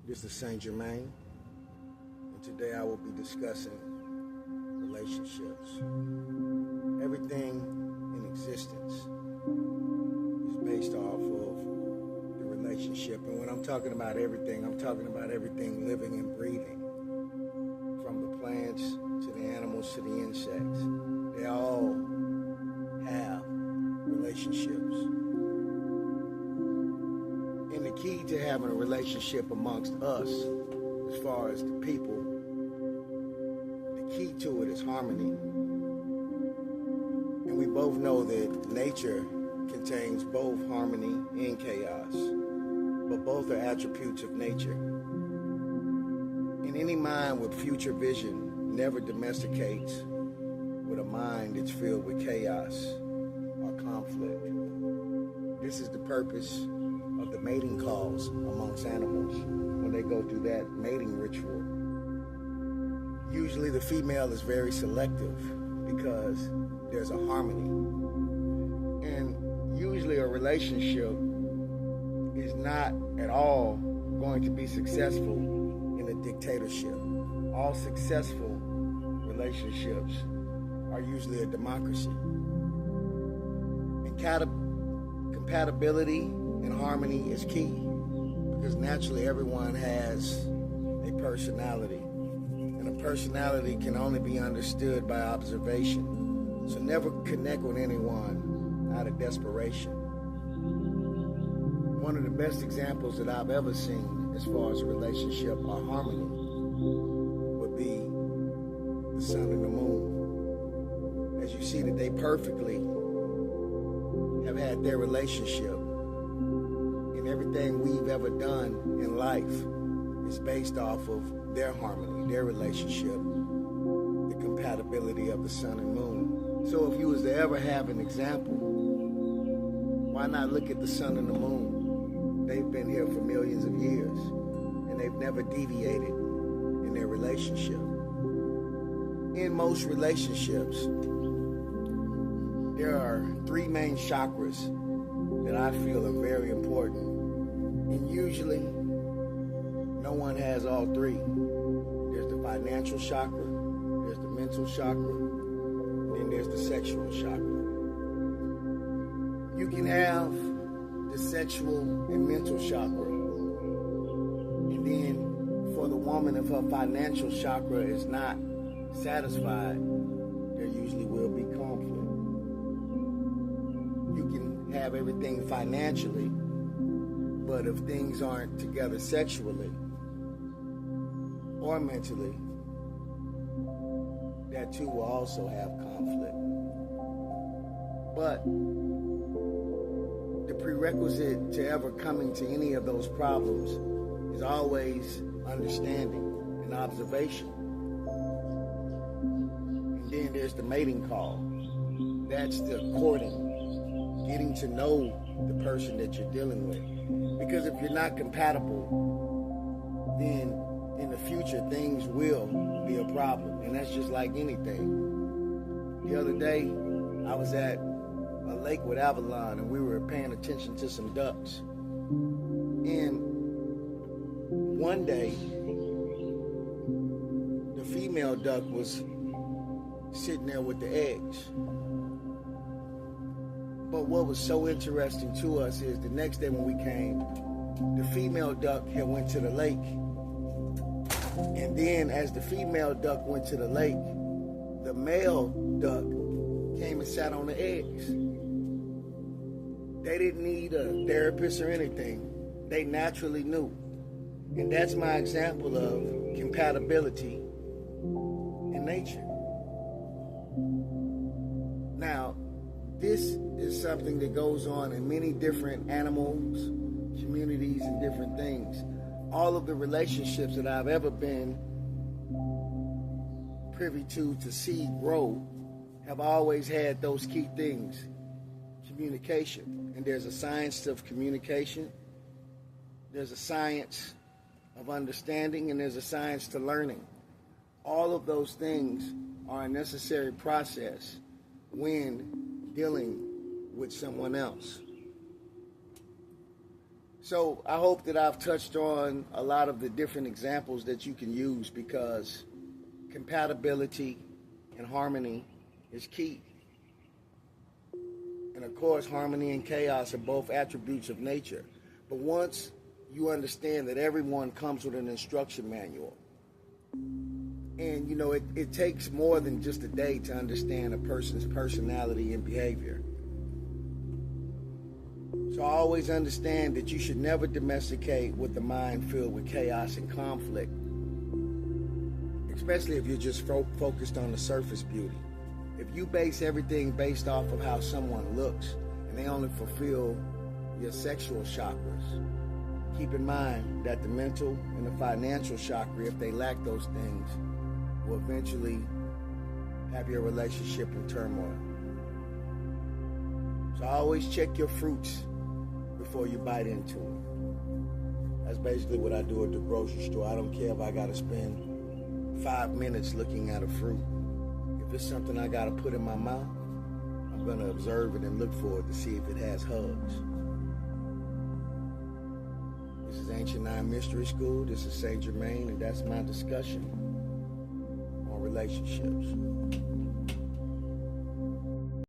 This is Saint Germain, and today I will be discussing relationships. Everything in existence is based off of the relationship, and when I'm talking about everything, I'm talking about everything living and breathing, from the plants to the animals to the insects. They all have relationships. And the key to having a relationship amongst us, as far as the people, the key to it is harmony. And we both know that nature contains both harmony and chaos, but both are attributes of nature. And any mind with future vision never domesticates with a mind that's filled with chaos or conflict. This is the purpose of the mating calls amongst animals when they go through that mating ritual. Usually the female is very selective because there's a harmony. And usually a relationship is not at all going to be successful in a dictatorship. All successful relationships are usually a democracy. And compatibility and harmony is key, because naturally everyone has a personality, and a personality can only be understood by observation. So never connect with anyone out of desperation. One of the best examples that I've ever seen as far as a relationship or harmony would be the sun and the moon. As you see that they perfectly have had their relationship. Everything we've ever done in life is based off of their harmony, their relationship, the compatibility of the sun and moon. So if you was to ever have an example, why not look at the sun and the moon? They've been here for millions of years, and they've never deviated in their relationship. In most relationships, there are three main chakras that I feel are very important. And usually, no one has all three. There's the financial chakra, there's the mental chakra, and then there's the sexual chakra. You can have the sexual and mental chakra, and then for the woman, if her financial chakra is not satisfied, there usually will be conflict. You can have everything financially, but if things aren't together sexually or mentally, that too will also have conflict. But the prerequisite to ever coming to any of those problems is always understanding and observation. And then there's the mating call. That's the courting, getting to know the person that you're dealing with. Because if you're not compatible, then in the future things will be a problem. And that's just like anything. The other day, I was at a lake with Avalon, and we were paying attention to some ducks. And one day, the female duck was sitting there with the eggs. But what was so interesting to us is the next day when we came, the female duck had went to the lake. And then as the female duck went to the lake, the male duck came and sat on the eggs. They didn't need a therapist or anything. They naturally knew. And that's my example of compatibility in nature. Now, this is something that goes on in many different animals, communities, and different things. All of the relationships that I've ever been privy to see grow have always had those key things. Communication. And there's a science of communication. There's a science of understanding, and there's a science to learning. All of those things are a necessary process when dealing with someone else. So I hope that I've touched on a lot of the different examples that you can use, because compatibility and harmony is key. And of course, harmony and chaos are both attributes of nature. But once you understand that everyone comes with an instruction manual, and it takes more than just a day to understand a person's personality and behavior. So I always understand that you should never domesticate with the mind filled with chaos and conflict, especially if you're just focused on the surface beauty. If you base everything based off of how someone looks, and they only fulfill your sexual chakras, keep in mind that the mental and the financial chakra, if they lack those things, will eventually have your relationship in turmoil. So always check your fruits before you bite into it. That's basically what I do at the grocery store. I don't care if I got to spend 5 minutes looking at a fruit. If it's something I got to put in my mouth, I'm going to observe it and look for it to see if it has hugs. This is Ancient Nine Mystery School. This is Saint Germain, and that's my discussion on relationships.